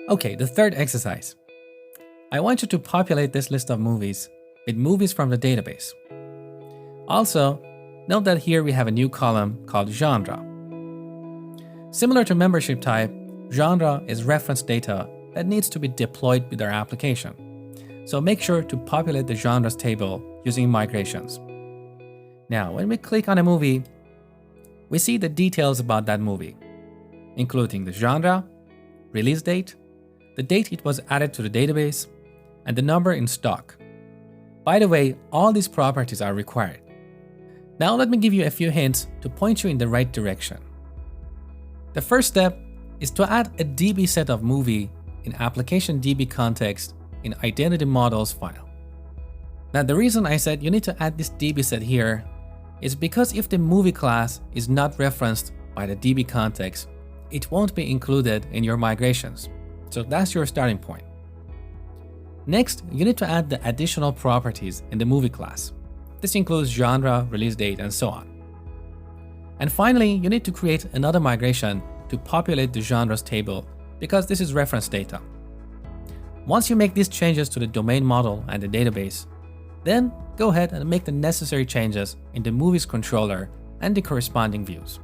Okay, the third exercise. I want you to populate this list of movies with movies from the database. Also, note that here we have a new column called genre. Similar to membership type, genre is reference data that needs to be deployed with our application. So make sure to populate the genres table using migrations. Now, when we click on a movie, we see the details about that movie, including the genre, release date, the date it was added to the database, and the number in stock. By the way, all these properties are required. Now let me give you a few hints to point you in the right direction. The first step is to add a DB set of movie in application DB context in identity models file. Now the reason I said you need to add this DB set here is because if the movie class is not referenced by the DB context, it won't be included in your migrations. So that's your starting point. Next, you need to add the additional properties in the movie class. This includes genre, release date, and so on. And finally, you need to create another migration to populate the genres table because this is reference data. Once you make these changes to the domain model and the database, then go ahead and make the necessary changes in the movies controller and the corresponding views.